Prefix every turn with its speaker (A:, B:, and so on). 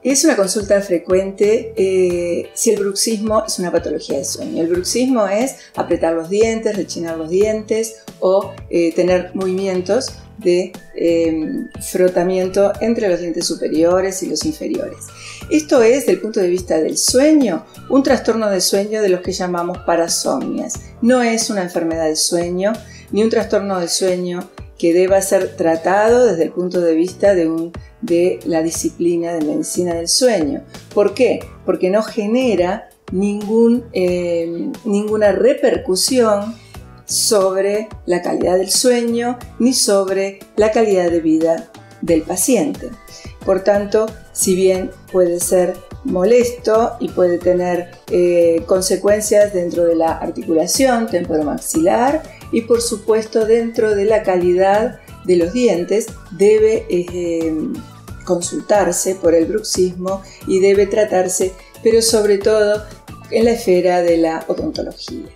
A: Es una consulta frecuente si el bruxismo es una patología de sueño. El bruxismo es apretar los dientes, rechinar los dientes o tener movimientos de frotamiento entre los dientes superiores y los inferiores. Esto es, desde el punto de vista del sueño, un trastorno de sueño de los que llamamos parasomnias. No es una enfermedad del sueño ni un trastorno de sueño que deba ser tratado desde el punto de vista de la disciplina de medicina del sueño. ¿Por qué? Porque no genera ninguna repercusión sobre la calidad del sueño ni sobre la calidad de vida del paciente. Por tanto, si bien puede ser molesto y puede tener consecuencias dentro de la articulación temporomaxilar y por supuesto dentro de la calidad de los dientes, debe consultarse por el bruxismo y debe tratarse, pero sobre todo en la esfera de la odontología.